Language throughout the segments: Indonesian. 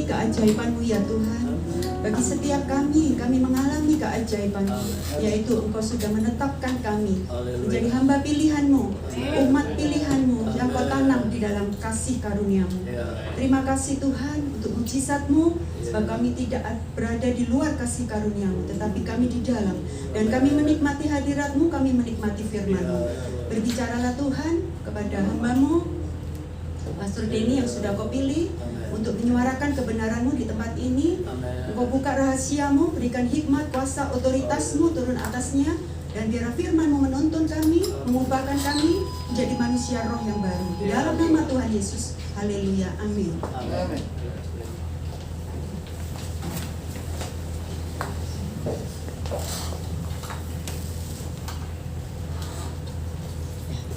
mengalami keajaiban-Mu ya Tuhan. Bagi setiap kami mengalami keajaiban-Mu, yaitu Engkau sudah menetapkan kami menjadi hamba pilihan-Mu, umat pilihan-Mu yang Kau tanam di dalam kasih karunia-Mu. Terima kasih Tuhan untuk mujizat-Mu, sebab kami tidak berada di luar kasih karunia-Mu, tetapi kami di dalam. Dan kami menikmati hadirat-Mu, kami menikmati firman-Mu. Berbicaralah Tuhan kepada hamba-Mu Pastor Denny yang sudah Kau pilih untuk menyuarakan kebenaran-Mu di tempat ini. Engkau buka rahasia-Mu, berikan hikmat, kuasa, otoritas-Mu turun atasnya, dan biar firman-Mu menuntun kami, mengubahkan kami menjadi manusia roh yang baru. Di dalam nama Tuhan Yesus, haleluya, amin.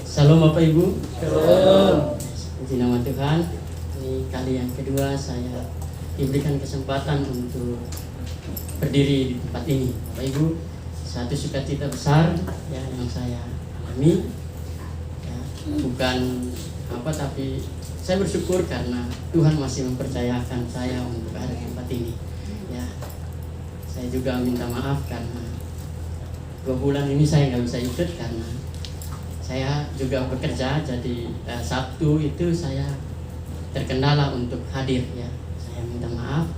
Salam Bapak Ibu. Shalom. Puji nama Tuhan. Ini kali yang kedua saya diberikan kesempatan untuk berdiri di tempat ini. Bapak Ibu, satu sukacita besar ya yang saya alami. Ya, bukan apa, tapi saya bersyukur karena Tuhan masih mempercayakan saya untuk ada di tempat ini. Ya, saya juga minta maaf karena 2 bulan ini saya nggak bisa ikut karena saya juga bekerja, jadi Sabtu itu saya terkendala untuk hadir ya. Saya minta maaf.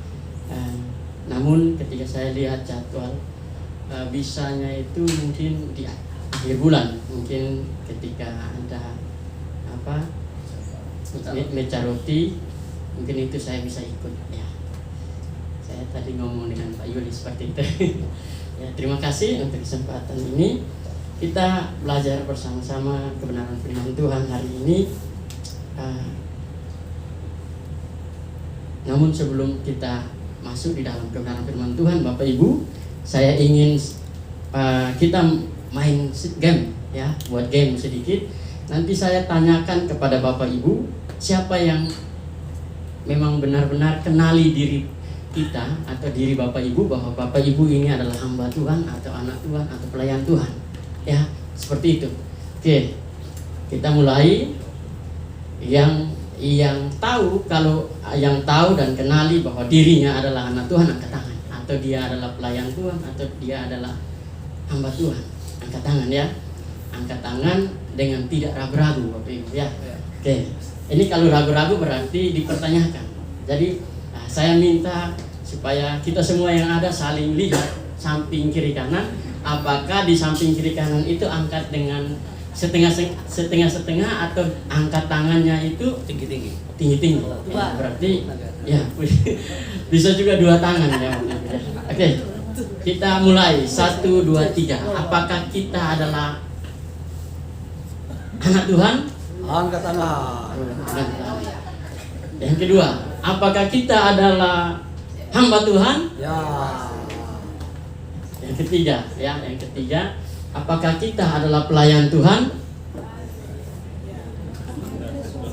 Namun ketika saya lihat jadwal bisanya itu mungkin di akhir bulan, mungkin ketika ada apa meja roti, mungkin itu saya bisa ikut ya. Saya tadi ngomong dengan Pak Yuli seperti itu. Ya, terima kasih untuk kesempatan ini. Kita belajar bersama-sama kebenaran firman Tuhan hari ini. Namun sebelum kita masuk di dalam kebenaran firman Tuhan, Bapak Ibu, saya ingin kita main game ya, buat game sedikit. Nanti saya tanyakan kepada Bapak Ibu, siapa yang memang benar-benar kenali diri kita atau diri Bapak Ibu bahwa Bapak Ibu ini adalah hamba Tuhan atau anak Tuhan atau pelayan Tuhan. Ya, seperti itu. Oke, kita mulai. Yang tahu, kalau yang tahu dan kenali bahwa dirinya adalah anak Tuhan, angkat tangan. Atau dia adalah pelayan Tuhan, atau dia adalah hamba Tuhan, angkat tangan ya. Angkat tangan dengan tidak ragu-ragu, Bapak Ibu ya. Oke, ini kalau ragu-ragu berarti dipertanyakan. Jadi saya minta supaya kita semua yang ada saling lihat samping kiri kanan. Apakah di samping kiri kanan itu angkat dengan setengah atau angkat tangannya itu tinggi. Berarti ya bisa juga 2 tangan ya. Oke, kita mulai 1, 2, 3. Apakah kita adalah anak Tuhan? Angkat tangan. Yang kedua, apakah kita adalah hamba Tuhan? Ya. Yang ketiga, apakah kita adalah pelayan Tuhan?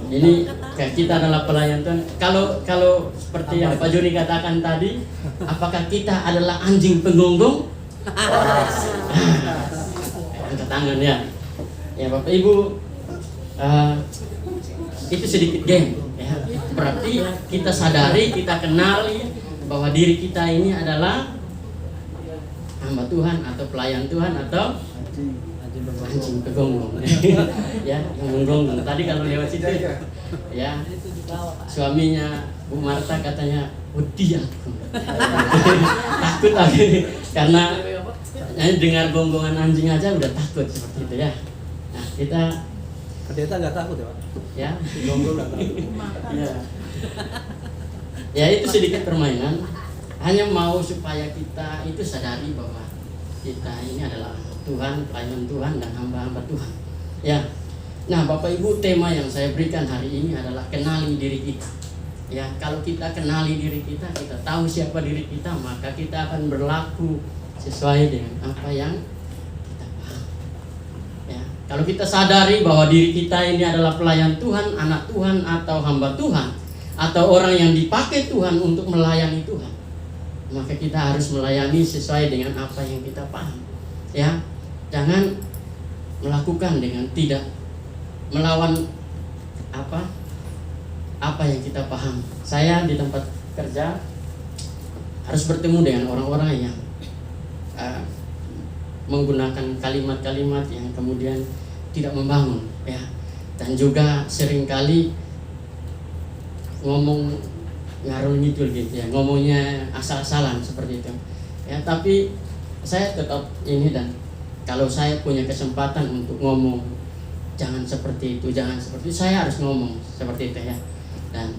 Ini kita adalah pelayan Tuhan. Kalau seperti yang Pak Joni katakan tadi, apakah kita adalah anjing penggonggong? Angkat tangan ya. Ya Bapak Ibu, itu sedikit game. Ya. Berarti kita sadari, kita kenali bahwa diri kita ini adalah hamba Tuhan atau pelayan Tuhan atau anjing penggonggong. Ya, yang menggonggong. Tadi kalau lewat situ ya, suaminya Bu Marta katanya, "Wedi aku." Takut lagi karena dengar gonggongan anjing aja udah takut seperti itu ya. Nah, kita Pendeta nggak takut ya Pak? Ya, Gonggong nggak takut. ya. Ya itu sedikit permainan. Hanya mau supaya kita itu sadari bahwa kita ini adalah Tuhan, pelayan Tuhan dan hamba-hamba Tuhan. Ya. Nah, Bapak Ibu, tema yang saya berikan hari ini adalah kenali diri kita. Ya, kalau kita kenali diri kita, kita tahu siapa diri kita, maka kita akan berlaku sesuai dengan apa yang kita paham. Ya, kalau kita sadari bahwa diri kita ini adalah pelayan Tuhan, anak Tuhan atau hamba Tuhan, atau orang yang dipakai Tuhan untuk melayani Tuhan, maka kita harus melayani sesuai dengan apa yang kita paham. Ya, jangan melakukan dengan tidak melawan apa yang kita paham. Saya di tempat kerja harus bertemu dengan orang-orang yang menggunakan kalimat-kalimat yang kemudian tidak membangun, ya. Dan juga seringkali ngomong ngarul ngidul gitu ya, ngomongnya asal-asalan seperti itu. Ya, tapi saya tetap ini, dan kalau saya punya kesempatan untuk ngomong jangan seperti itu, jangan seperti itu, saya harus ngomong seperti itu, ya. Dan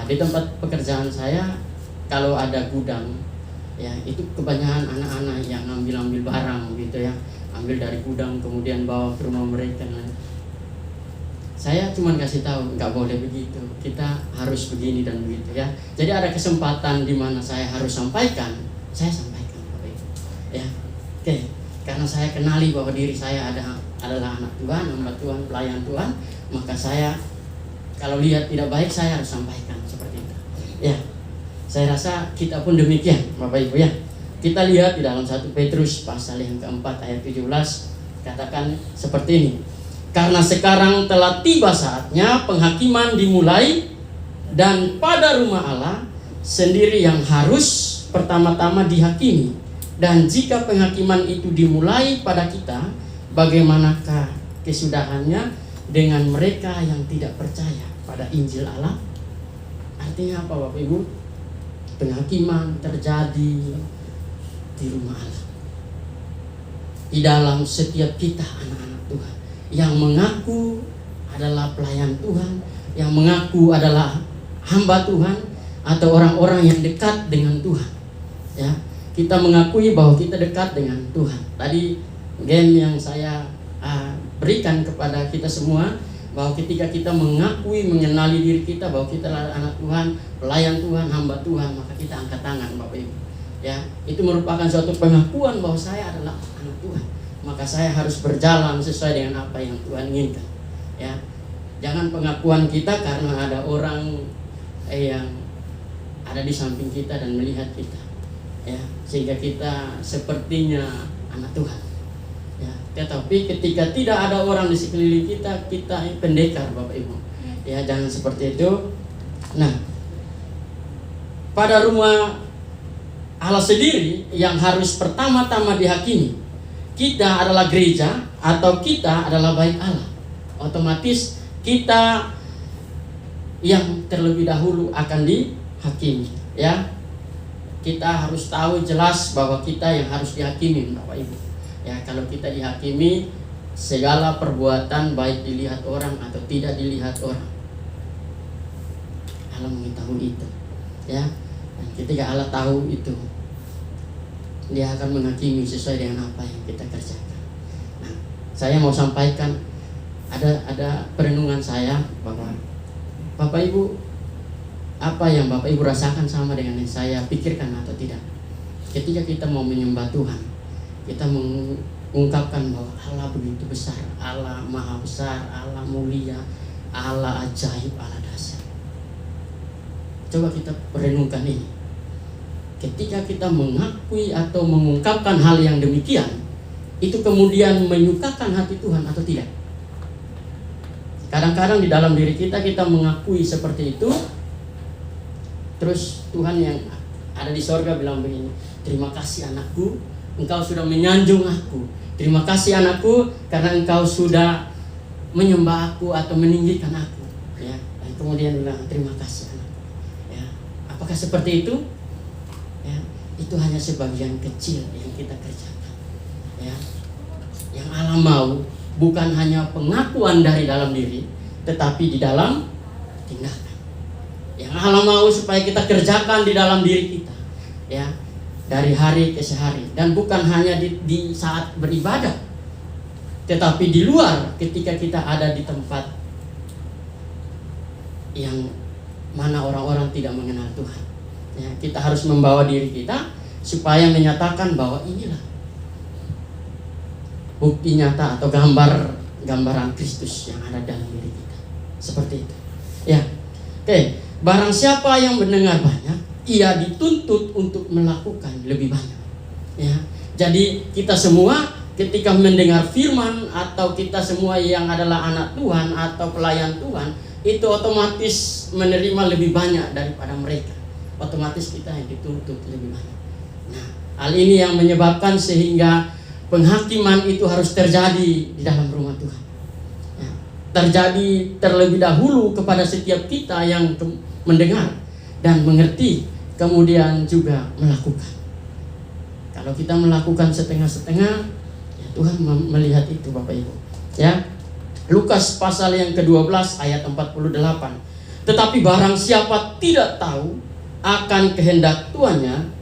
di tempat pekerjaan saya kalau ada gudang, ya, itu kebanyakan anak-anak yang ambil barang gitu ya, ambil dari gudang kemudian bawa ke rumah mereka. Saya cuma kasih tahu nggak boleh begitu, kita harus begini dan begitu, ya. Jadi ada kesempatan di mana saya harus sampaikan, saya sampaikan, ya. Oke, karena saya kenali bahwa diri saya adalah anak Tuhan, hamba Tuhan, pelayan Tuhan, maka saya kalau lihat tidak baik saya harus sampaikan seperti itu, ya. Saya rasa kita pun demikian, Bapak Ibu, ya. Kita lihat di dalam 1 Petrus pasal yang keempat ayat 17, katakan seperti ini. Karena sekarang telah tiba saatnya penghakiman dimulai, dan pada rumah Allah sendiri yang harus pertama-tama dihakimi. Dan jika penghakiman itu dimulai pada kita, bagaimanakah kesudahannya dengan mereka yang tidak percaya pada Injil Allah? Artinya apa, Bapak Ibu? Penghakiman terjadi di rumah Allah, di dalam setiap kita anak-anak Tuhan yang mengaku adalah pelayan Tuhan, yang mengaku adalah hamba Tuhan, atau orang-orang yang dekat dengan Tuhan, ya. Kita mengakui bahwa kita dekat dengan Tuhan. Tadi game yang saya berikan kepada kita semua, bahwa ketika kita mengakui, mengenali diri kita bahwa kita adalah anak Tuhan, pelayan Tuhan, hamba Tuhan, maka kita angkat tangan, Bapak Ibu, ya. Itu merupakan suatu pengakuan bahwa saya adalah anak Tuhan, maka saya harus berjalan sesuai dengan apa yang Tuhan inginkan, ya. Jangan pengakuan kita karena ada orang yang ada di samping kita dan melihat kita, ya, sehingga kita sepertinya anak Tuhan, ya. Tetapi ketika tidak ada orang di sekeliling kita, kita pendekar, Bapak Ibu, ya. Jangan seperti itu. Nah, pada rumah Allah sendiri yang harus pertama-tama dihakimi, kita adalah gereja atau kita adalah bait Allah, otomatis kita yang terlebih dahulu akan dihakimi, ya. Kita harus tahu jelas bahwa kita yang harus dihakimi, Bapak Ibu, ya. Kalau kita dihakimi, segala perbuatan baik dilihat orang atau tidak dilihat orang, Allah mengetahui itu, ya. Dan ketika Allah tahu itu, Dia akan menghakimi sesuai dengan apa yang kita kerjakan. Nah, saya mau sampaikan ada perenungan saya bahwa Bapak Ibu, apa yang Bapak Ibu rasakan sama dengan yang saya pikirkan atau tidak? Ketika kita mau menyembah Tuhan, kita mengungkapkan bahwa Allah begitu besar, Allah maha besar, Allah mulia, Allah ajaib, Allah dahsyat. Coba kita merenungkan ini. Ketika kita mengakui atau mengungkapkan hal yang demikian, itu kemudian menyukakan hati Tuhan atau tidak? Kadang-kadang di dalam diri kita mengakui seperti itu, terus Tuhan yang ada di sorga bilang begini, terima kasih anakku, engkau sudah menyanjung aku. Terima kasih anakku, karena engkau sudah menyembah aku atau meninggikan aku, ya. Dan kemudian bilang terima kasih anakku, ya. Apakah seperti itu? Ya, itu hanya sebagian kecil yang kita kerjakan, ya. Yang Allah mau bukan hanya pengakuan dari dalam diri, tetapi di dalam tindakan. Yang Allah mau supaya kita kerjakan di dalam diri kita, ya, dari hari ke hari, dan bukan hanya di saat beribadah, tetapi di luar ketika kita ada di tempat yang mana orang-orang tidak mengenal Tuhan. Ya, kita harus membawa diri kita supaya menyatakan bahwa inilah bukti nyata atau gambaran Kristus yang ada dalam diri kita. Seperti itu, ya. Oke, barang siapa yang mendengar banyak, ia dituntut untuk melakukan lebih banyak, ya. Jadi kita semua ketika mendengar firman, atau kita semua yang adalah anak Tuhan atau pelayan Tuhan, itu otomatis menerima lebih banyak daripada mereka. otomatis kita yang dituntut lebih banyak. Nah, hal ini yang menyebabkan sehingga penghakiman itu harus terjadi di dalam rumah Tuhan. Ya, terjadi terlebih dahulu kepada setiap kita yang mendengar dan mengerti, kemudian juga melakukan. Kalau kita melakukan setengah-setengah, ya Tuhan melihat itu, Bapak Ibu. Ya, Lukas pasal yang ke-12 ayat 48. Tetapi barang siapa tidak tahu akan kehendak tuannya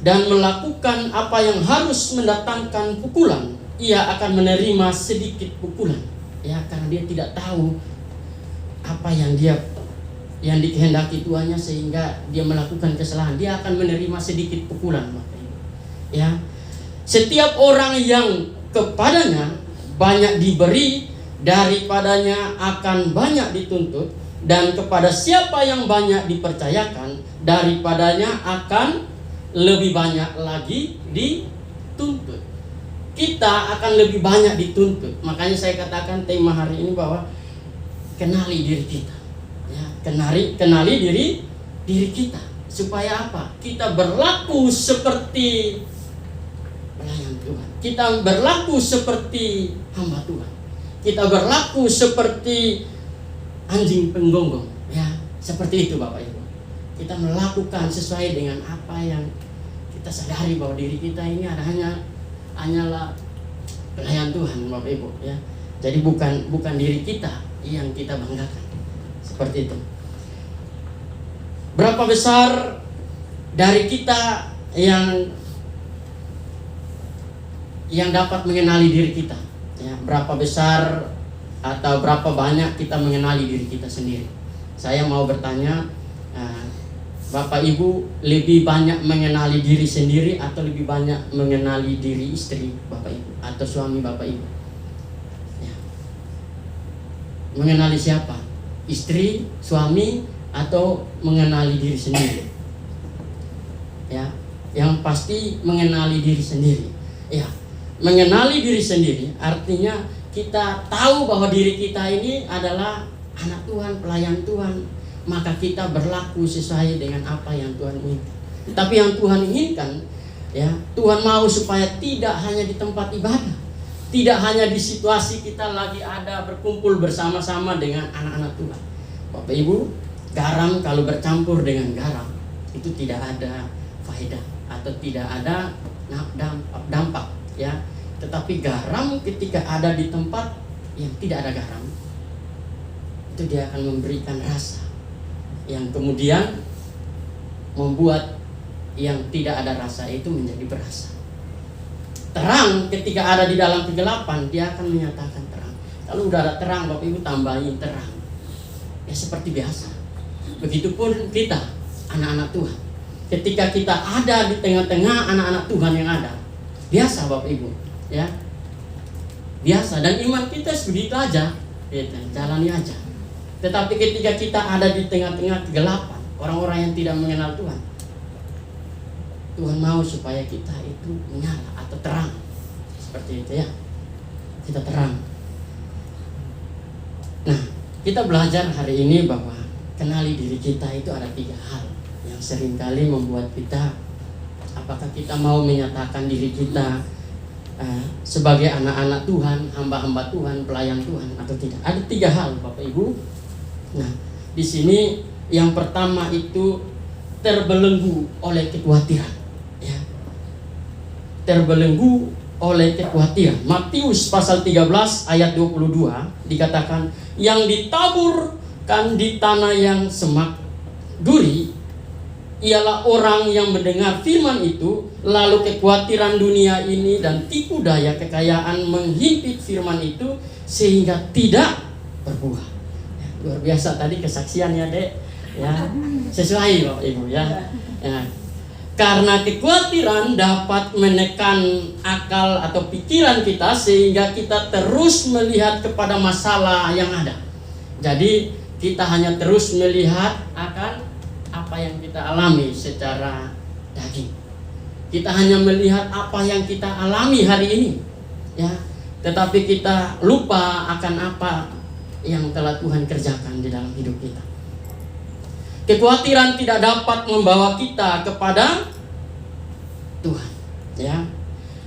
dan melakukan apa yang harus mendatangkan pukulan, ia akan menerima sedikit pukulan. Ya, karena dia tidak tahu apa yang dikehendaki tuannya, sehingga dia melakukan kesalahan, dia akan menerima sedikit pukulan. Ya, setiap orang yang kepadanya banyak diberi, daripadanya akan banyak dituntut, dan kepada siapa yang banyak dipercayakan, daripadanya akan lebih banyak lagi dituntut. Kita akan lebih banyak dituntut. Makanya saya katakan tema hari ini bahwa kenali diri kita. Ya, kenali diri kita. Supaya apa? Kita berlaku seperti pelayan Tuhan. Kita berlaku seperti hamba Tuhan. Kita berlaku seperti anjing penggonggong. Ya, seperti itu Bapak Ibu. Kita melakukan sesuai dengan apa yang kita sadari, bahwa diri kita ini hanyalah pelayan Tuhan, Bapak Ibu. Ya, jadi bukan diri kita yang kita banggakan. Seperti itu. Berapa besar dari kita yang dapat mengenali diri kita? Ya, berapa besar atau berapa banyak kita mengenali diri kita sendiri? Saya mau bertanya, Bapak Ibu lebih banyak mengenali diri sendiri atau lebih banyak mengenali diri istri Bapak Ibu atau suami Bapak Ibu? Ya. Mengenali siapa? Istri, suami, atau mengenali diri sendiri? Ya, yang pasti mengenali diri sendiri. Ya, mengenali diri sendiri artinya kita tahu bahwa diri kita ini adalah anak Tuhan, pelayan Tuhan, maka kita berlaku sesuai dengan apa yang Tuhan inginkan. Tapi yang Tuhan inginkan, ya, Tuhan mau supaya tidak hanya di tempat ibadah, tidak hanya di situasi kita lagi ada berkumpul bersama-sama dengan anak-anak Tuhan. Bapak Ibu, garam kalau bercampur dengan garam itu tidak ada faedah atau tidak ada dampak, ya. Tetapi garam ketika ada di tempat yang tidak ada garam, itu dia akan memberikan rasa yang kemudian membuat yang tidak ada rasa itu menjadi berasa. Terang ketika ada di dalam kegelapan, dia akan menyatakan terang. Kalau udah ada terang, Bapak Ibu tambahin terang, ya seperti biasa. Begitupun kita, anak-anak Tuhan, ketika kita ada di tengah-tengah anak-anak Tuhan yang ada, biasa Bapak Ibu, ya, biasa. Dan iman kita sebegitu aja, ya, jalani aja. Tetapi ketika kita ada di tengah-tengah kegelapan, orang-orang yang tidak mengenal Tuhan, Tuhan mau supaya kita itu menyala atau terang. Seperti itu, ya, kita terang. Nah, kita belajar hari ini bahwa kenali diri kita itu ada 3 hal yang seringkali membuat kita, apakah kita mau menyatakan diri kita sebagai anak-anak Tuhan, hamba-hamba Tuhan, pelayan Tuhan atau tidak. Ada 3 hal Bapak Ibu. Nah, di sini yang pertama itu terbelenggu oleh kekhawatiran, ya. Terbelenggu oleh kekhawatiran. Matius pasal 13 ayat 22 dikatakan, yang ditaburkan di tanah yang semak duri ialah orang yang mendengar firman itu, lalu kekhawatiran dunia ini dan tipu daya kekayaan menghimpit firman itu sehingga tidak berbuah. Ya, luar biasa tadi kesaksiannya, Dek. Ya, sesuai Bapak Ibu, ya. Ya. Karena kekhawatiran dapat menekan akal atau pikiran kita sehingga kita terus melihat kepada masalah yang ada. Jadi kita hanya terus melihat akan apa yang kita alami secara daging. Kita hanya melihat apa yang kita alami hari ini, ya. Tetapi kita lupa akan apa yang telah Tuhan kerjakan di dalam hidup kita. kekhawatiran tidak dapat membawa kita kepada Tuhan, ya.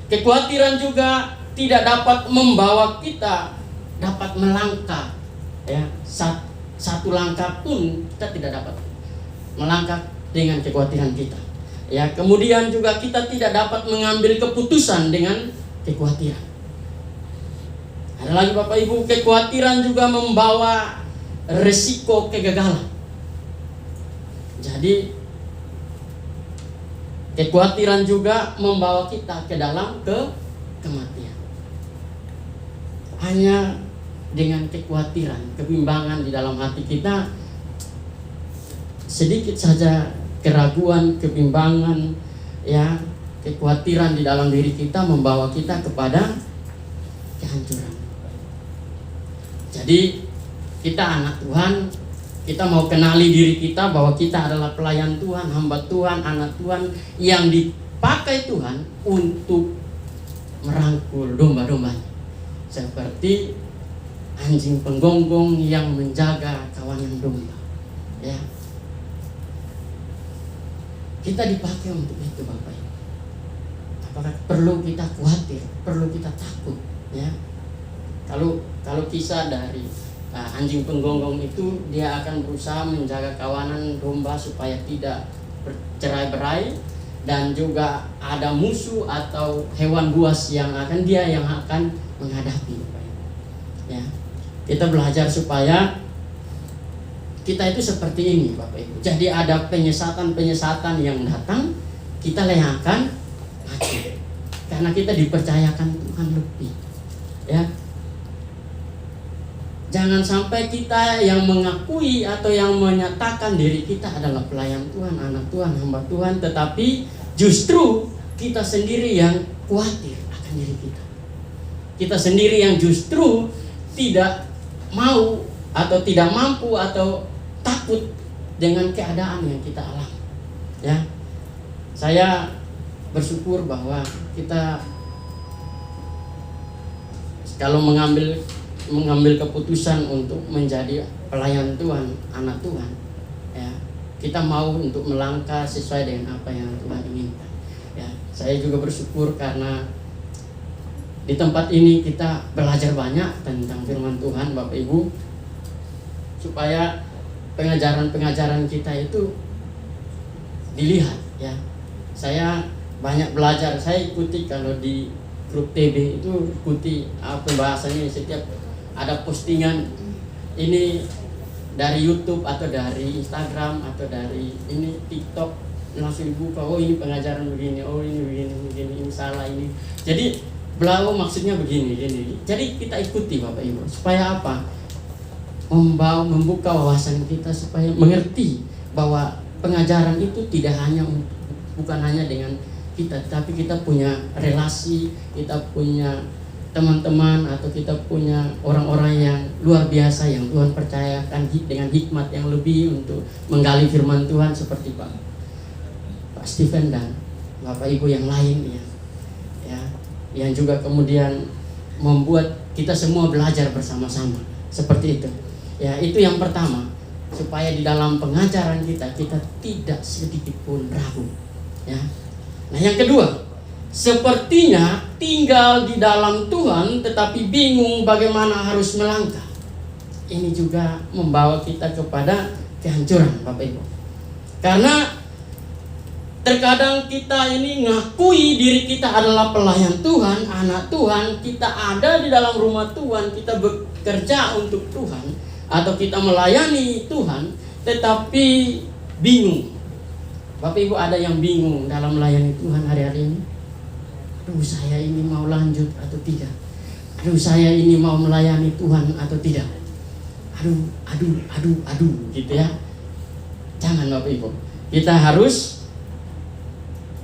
Kekhawatiran juga tidak dapat membawa kita dapat melangkah, ya. Satu langkah pun kita tidak dapat melangkah dengan kekhawatiran kita, ya. Kemudian juga kita tidak dapat mengambil keputusan dengan kekhawatiran. Ada lagi Bapak Ibu, kekhawatiran juga membawa resiko kegagalan. Jadi kekhawatiran juga membawa kita ke dalam kematian. Hanya dengan kekhawatiran, kebimbangan di dalam hati kita, sedikit saja keraguan, kebimbangan, ya, kekhawatiran di dalam diri kita membawa kita kepada kehancuran. Jadi kita anak Tuhan, kita mau kenali diri kita bahwa kita adalah pelayan Tuhan, hamba Tuhan, anak Tuhan yang dipakai Tuhan untuk merangkul domba-dombanya. Seperti anjing penggonggong yang menjaga kawanan domba, ya. Kita dipakai untuk itu Bapak Ibu. Apakah perlu kita khawatir, perlu kita takut, ya? Kalau kisah dari anjing penggonggong itu, dia akan berusaha menjaga kawanan domba supaya tidak bercerai-berai, dan juga ada musuh atau hewan buas yang akan menghadapi, ya. Kita belajar supaya kita itu seperti ini Bapak Ibu. Jadi ada penyesatan yang datang, kita yang akan mati karena kita dipercayakan Tuhan lebih, ya. Jangan sampai kita yang mengakui atau yang menyatakan diri kita adalah pelayan Tuhan, anak Tuhan, hamba Tuhan, tetapi justru kita sendiri yang khawatir akan diri kita. Kita sendiri yang justru tidak mau atau tidak mampu atau takut dengan keadaan yang kita alami, ya. Saya bersyukur bahwa kita kalau mengambil keputusan untuk menjadi pelayan Tuhan, anak Tuhan, ya, kita mau untuk melangkah sesuai dengan apa yang Tuhan inginkan, ya. Saya juga bersyukur karena di tempat ini kita belajar banyak tentang firman Tuhan Bapak Ibu, supaya pengajaran-pengajaran kita itu dilihat, ya. Saya banyak belajar, saya ikuti kalau di grup TB itu ikuti pembahasannya, setiap ada postingan ini dari YouTube atau dari Instagram atau dari ini TikTok, langsung dibuka, oh ini pengajaran begini, oh ini begini, ini salah ini. Jadi belau maksudnya begini. Jadi kita ikuti Bapak Ibu, supaya apa? Membuka wawasan kita supaya mengerti bahwa pengajaran itu bukan hanya dengan kita, tapi kita punya relasi, kita punya teman-teman, atau kita punya orang-orang yang luar biasa yang Tuhan percayakan dengan hikmat yang lebih untuk menggali firman Tuhan, seperti Pak Stephen dan Bapak Ibu yang lain, ya, yang juga kemudian membuat kita semua belajar bersama-sama seperti itu, ya. Itu yang pertama, supaya di dalam pengajaran kita tidak sedikit pun ragu, ya. Nah, yang kedua, sepertinya tinggal di dalam Tuhan tetapi bingung bagaimana harus melangkah. Ini juga membawa kita kepada kehancuran Bapak Ibu. Karena terkadang kita ini ngakui diri kita adalah pelayan Tuhan, anak Tuhan, kita ada di dalam rumah Tuhan, kita bekerja untuk Tuhan, atau kita melayani Tuhan, tetapi bingung. Bapak Ibu, ada yang bingung dalam melayani Tuhan hari-hari ini. Aduh, saya ini mau lanjut atau tidak? Aduh, saya ini mau melayani Tuhan atau tidak? Aduh, gitu ya. Jangan Bapak Ibu. Kita harus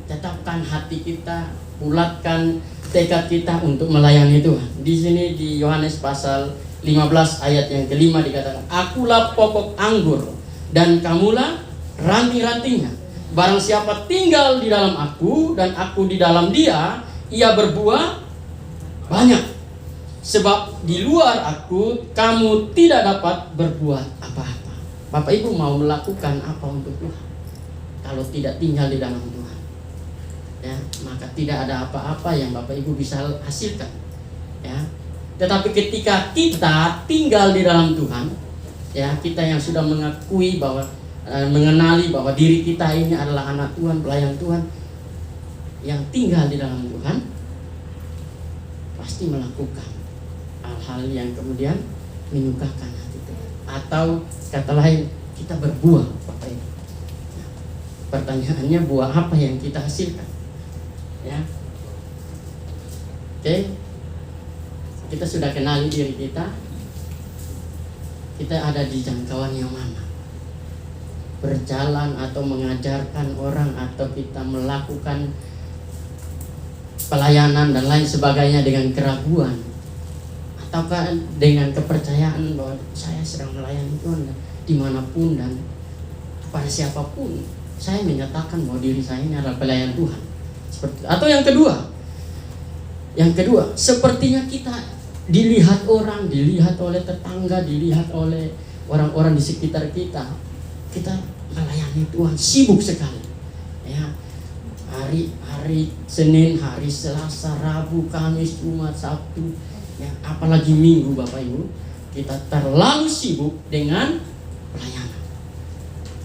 tetapkan hati kita, bulatkan tekad kita untuk melayani Tuhan. Di sini di Yohanes pasal 15 ayat yang kelima dikatakan, akulah pokok anggur dan kamulah ranting-rantingnya. Barang siapa tinggal di dalam aku dan aku di dalam dia, ia berbuah banyak. Sebab di luar aku kamu tidak dapat berbuat apa-apa. Bapak Ibu mau melakukan apa untuk Tuhan kalau tidak tinggal di dalam Tuhan? Ya, maka tidak ada apa-apa yang Bapak Ibu bisa hasilkan. Ya. Tetapi ketika kita tinggal di dalam Tuhan, ya, kita yang sudah mengakui bahwa mengenali bahwa diri kita ini adalah anak Tuhan, pelayan Tuhan yang tinggal di dalam Tuhan, pasti melakukan hal-hal yang kemudian menyukakan hati Tuhan. Atau kata lain, kita berbuah, Bapak Ibu. Nah, pertanyaannya, buah apa yang kita hasilkan? Ya, oke, kita sudah kenali diri kita. Kita ada di jangkauan yang mana? Berjalan atau mengajarkan orang, atau kita melakukan pelayanan dan lain sebagainya dengan keraguan, ataukah dengan kepercayaan bahwa saya sedang melayani Tuhan dimanapun dan kepada siapapun, saya menyatakan bahwa diri saya ini adalah pelayan Tuhan. Seperti, atau yang kedua, sepertinya kita dilihat orang, dilihat oleh tetangga, dilihat oleh orang-orang di sekitar kita, kita melayani Tuhan sibuk sekali. Ya, hari Senin, hari Selasa, Rabu, Kamis, Jumat, Sabtu, ya, apalagi Minggu, Bapak Ibu, kita terlalu sibuk dengan pelayanan.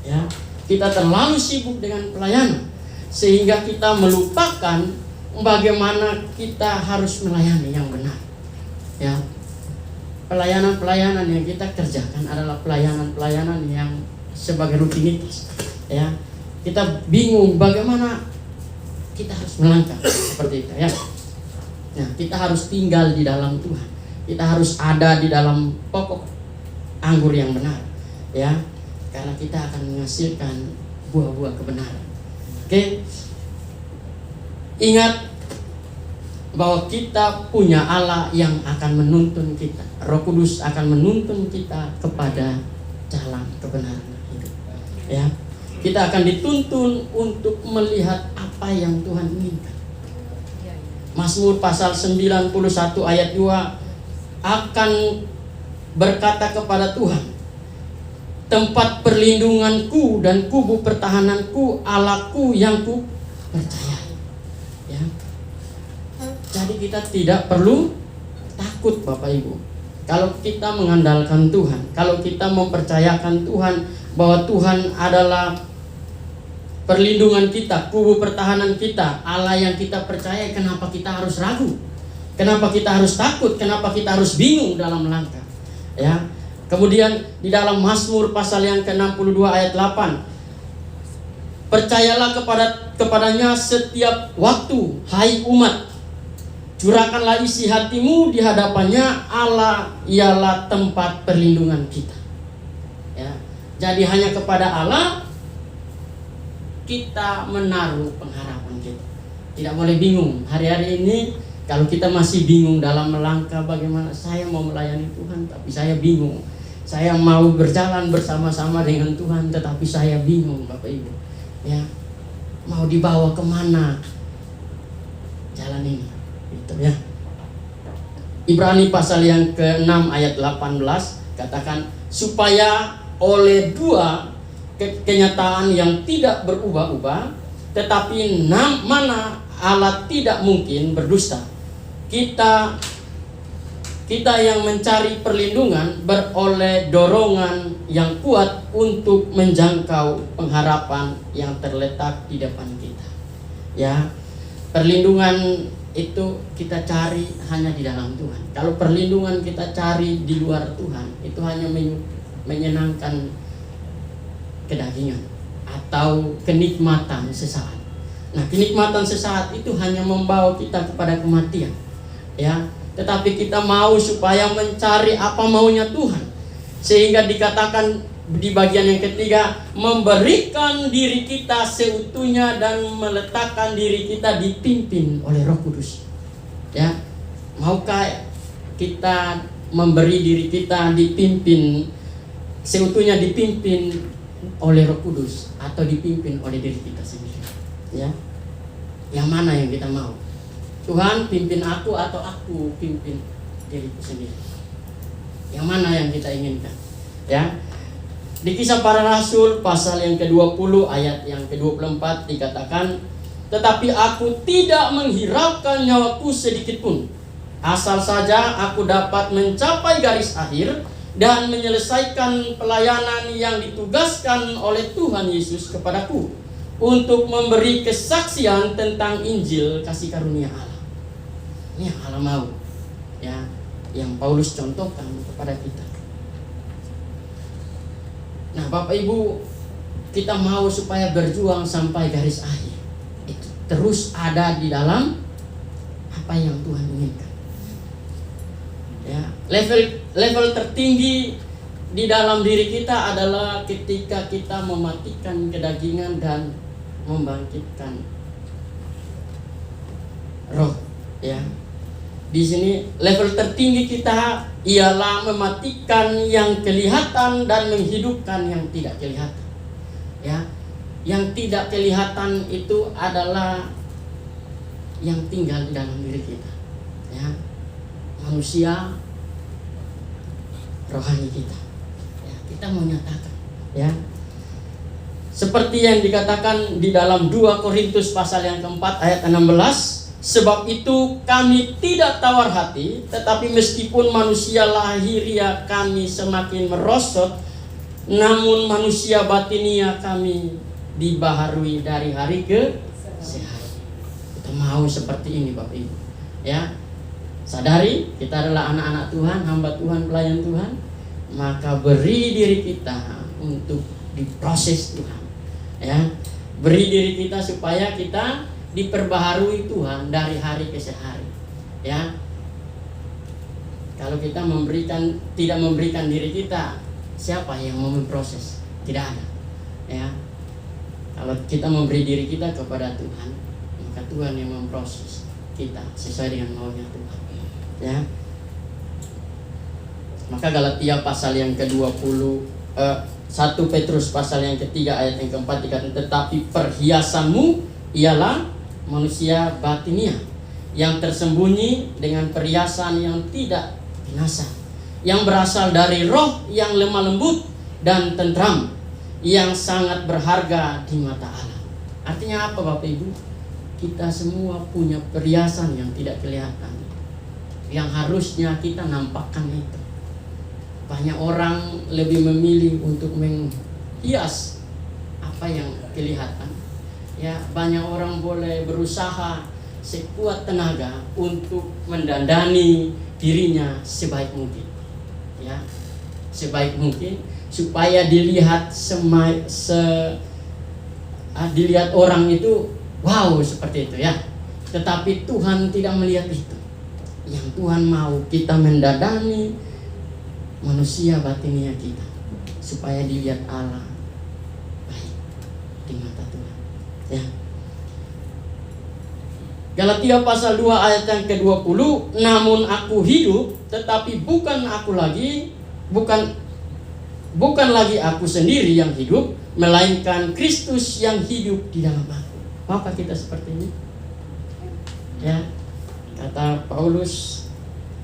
Ya, kita terlalu sibuk dengan pelayanan sehingga kita melupakan bagaimana kita harus melayani yang benar. Ya, pelayanan-pelayanan yang kita kerjakan adalah pelayanan-pelayanan yang sebagai rutinitas. Ya, kita bingung bagaimana kita harus melangkah seperti itu. Ya, nah, kita harus tinggal di dalam Tuhan. Kita harus ada di dalam pokok anggur yang benar. Ya, karena kita akan menghasilkan buah-buah kebenaran. Oke, ingat bahwa kita punya Allah yang akan menuntun kita. Roh Kudus akan menuntun kita kepada jalan kebenaran hidup. Ya, kita akan dituntun untuk melihat apa yang Tuhan inginkan. Mazmur pasal 91 ayat 2 akan berkata kepada Tuhan, tempat perlindunganku dan kubu pertahananku, Allahku yang ku percayai. Ya. Jadi kita tidak perlu takut, Bapak Ibu. Kalau kita mengandalkan Tuhan, kalau kita mempercayakan Tuhan bahwa Tuhan adalah perlindungan kita, kubu pertahanan kita, Allah yang kita percaya, kenapa kita harus ragu? Kenapa kita harus takut? Kenapa kita harus bingung dalam melangkah? Ya. Kemudian di dalam Mazmur pasal yang ke-62 ayat 8, percayalah kepadanya setiap waktu, hai umat, curahkanlah isi hatimu di hadapannya, Allah ialah tempat perlindungan kita. Ya. Jadi hanya kepada Allah kita menaruh pengharapan kita. Tidak boleh bingung. Hari-hari ini kalau kita masih bingung dalam melangkah, bagaimana saya mau melayani Tuhan tapi saya bingung. Saya mau berjalan bersama-sama dengan Tuhan tetapi saya bingung, Bapak Ibu. Ya, mau dibawa kemana jalan ini? Gitu ya. Ibrani pasal yang ke-6 ayat 18 katakan, supaya oleh dua kenyataan yang tidak berubah-ubah, tetapi mana Allah tidak mungkin berdusta, kita yang mencari perlindungan beroleh dorongan yang kuat untuk menjangkau pengharapan yang terletak di depan kita. Ya, perlindungan itu kita cari hanya di dalam Tuhan. Kalau perlindungan kita cari di luar Tuhan, itu hanya menyenangkan kedagingan atau kenikmatan sesaat. Nah, kenikmatan sesaat itu hanya membawa kita kepada kematian. Ya, tetapi kita mau supaya mencari apa maunya Tuhan. Sehingga dikatakan di bagian yang ketiga, memberikan diri kita seutuhnya dan meletakkan diri kita dipimpin oleh Roh Kudus. Ya, maukah kita memberi diri kita dipimpin seutuhnya, dipimpin oleh Roh Kudus atau dipimpin oleh diri kita sendiri? Ya, yang mana yang kita mau? Tuhan pimpin aku atau aku pimpin diriku sendiri? Yang mana yang kita inginkan? Ya, Di Kisah Para Rasul pasal yang ke-20 ayat yang ke-24 dikatakan, tetapi aku tidak menghiraukan nyawaku sedikit pun, asal saja aku dapat mencapai garis akhir dan menyelesaikan pelayanan yang ditugaskan oleh Tuhan Yesus kepadaku untuk memberi kesaksian tentang Injil kasih karunia Allah. Ini yang Allah mau, ya, yang Paulus contohkan kepada kita. Nah, Bapak Ibu, kita mau supaya berjuang sampai garis akhir. Itu terus ada di dalam apa yang Tuhan inginkan. Ya, level tertinggi di dalam diri kita adalah ketika kita mematikan kedagingan dan membangkitkan roh, ya. Di sini level tertinggi kita ialah mematikan yang kelihatan dan menghidupkan yang tidak kelihatan. Ya, yang tidak kelihatan itu adalah yang tinggal di dalam diri kita. Ya, manusia rohani kita. Ya, kita mau nyatakan. Ya, seperti yang dikatakan di dalam 2 Korintus pasal yang keempat ayat 16. Sebab itu kami tidak tawar hati, tetapi meskipun manusia lahiria kami semakin merosot, namun manusia batinia kami dibaharui dari hari ke hari. Kita mau seperti ini, Bapak Ibu. Ya, sadari kita adalah anak-anak Tuhan, hamba Tuhan, pelayan Tuhan. Maka beri diri kita untuk diproses Tuhan. Ya, beri diri kita supaya kita diperbaharui Tuhan dari hari ke hari. Ya, kalau kita tidak memberikan diri kita, siapa yang mau memproses? Tidak ada. Ya, kalau kita memberi diri kita kepada Tuhan, maka Tuhan yang memproses kita sesuai dengan maunya Tuhan. Ya, maka Galatia pasal yang ke-20, 1 Petrus pasal yang ketiga ayat yang keempat dikatakan, tetapi perhiasanmu ialah manusia batinia yang tersembunyi dengan perhiasan yang tidak binasa, yang berasal dari roh yang lemah lembut dan tentram, yang sangat berharga di mata Allah. Artinya apa, Bapak Ibu? Kita semua punya perhiasan yang tidak kelihatan, yang harusnya kita nampakkan itu. Banyak orang lebih memilih untuk menghias apa yang kelihatan. Ya, banyak orang boleh berusaha sekuat tenaga untuk mendandani dirinya sebaik mungkin. Ya, sebaik mungkin supaya dilihat dilihat orang itu wow seperti itu, ya. Tetapi Tuhan tidak melihat itu. Yang Tuhan mau kita mendandani manusia batinia kita supaya dilihat Allah baik di mata Tuhan. Ya. Galatia pasal 2 ayat yang ke-20, namun aku hidup, tetapi bukan lagi aku sendiri yang hidup, melainkan Kristus yang hidup di dalam aku. Maka kita seperti ini. Ya. Kata Paulus,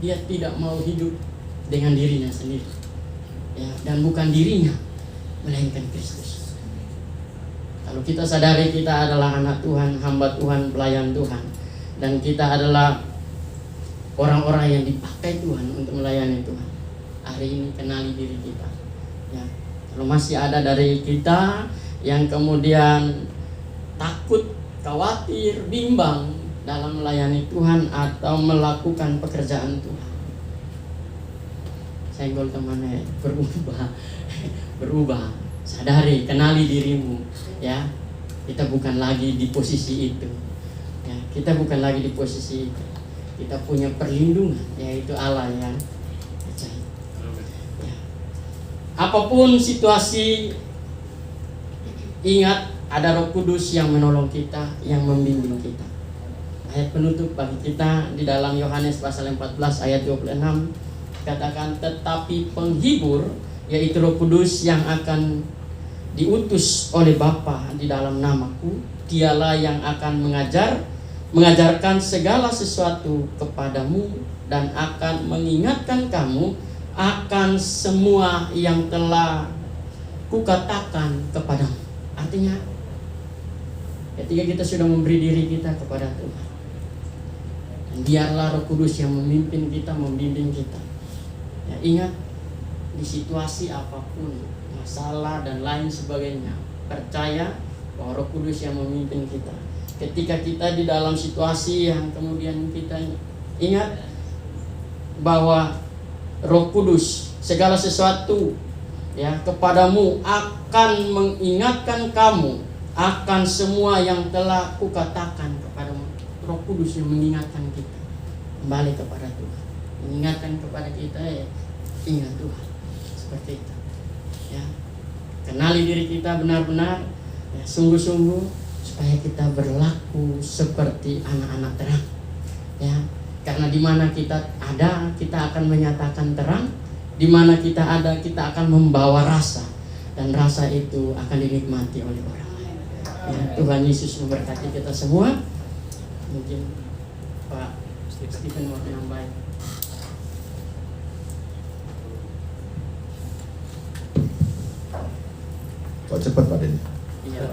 dia tidak mau hidup dengan dirinya sendiri. Ya, dan bukan dirinya, melainkan Kristus. Kalau kita sadari kita adalah anak Tuhan, hamba Tuhan, pelayan Tuhan, dan kita adalah orang-orang yang dipakai Tuhan untuk melayani Tuhan, hari ini kenali diri kita. Ya, kalau masih ada dari kita yang kemudian takut, khawatir, bimbang dalam melayani Tuhan atau melakukan pekerjaan Tuhan, senggol temannya, berubah. Sadari, kenali dirimu, ya. Kita bukan lagi di posisi itu, ya. Kita bukan lagi di posisi itu. Kita punya perlindungan, yaitu Allah yang ajaib. Ya. Apapun situasi, ingat ada Roh Kudus yang menolong kita, yang membimbing kita. Ayat penutup bagi kita di dalam Yohanes pasal 14 ayat 26 katakan, tetapi penghibur, yaitu Roh Kudus yang akan diutus oleh Bapa di dalam namaku, dialah yang akan mengajarkan segala sesuatu kepadamu dan akan mengingatkan kamu akan semua yang telah kukatakan kepadamu. Artinya ketika kita sudah memberi diri kita kepada Tuhan, dan biarlah Roh Kudus yang memimpin kita, membimbing kita. Ya, ingat, di situasi apapun, masalah dan lain sebagainya, percaya bahwa Roh Kudus yang memimpin kita. Ketika kita di dalam situasi yang kemudian kita ingat bahwa Roh Kudus segala sesuatu ya kepadamu akan mengingatkan kamu akan semua yang telah kukatakan kepadamu. Roh Kudus yang mengingatkan kita kembali kepada Tuhan, mengingatkan kepada kita, ya, ingat Tuhan, seperti itu. Ya, kenali diri kita benar-benar, ya, sungguh-sungguh, supaya kita berlaku seperti anak-anak terang. Ya, karena di mana kita ada, kita akan menyatakan terang. Di mana kita ada, kita akan membawa rasa, dan rasa itu akan dinikmati oleh orang lain. Ya, Tuhan Yesus memberkati kita semua. Mungkin Pak Stephen mau menambah. Kok cepat Pak Denny? Iya.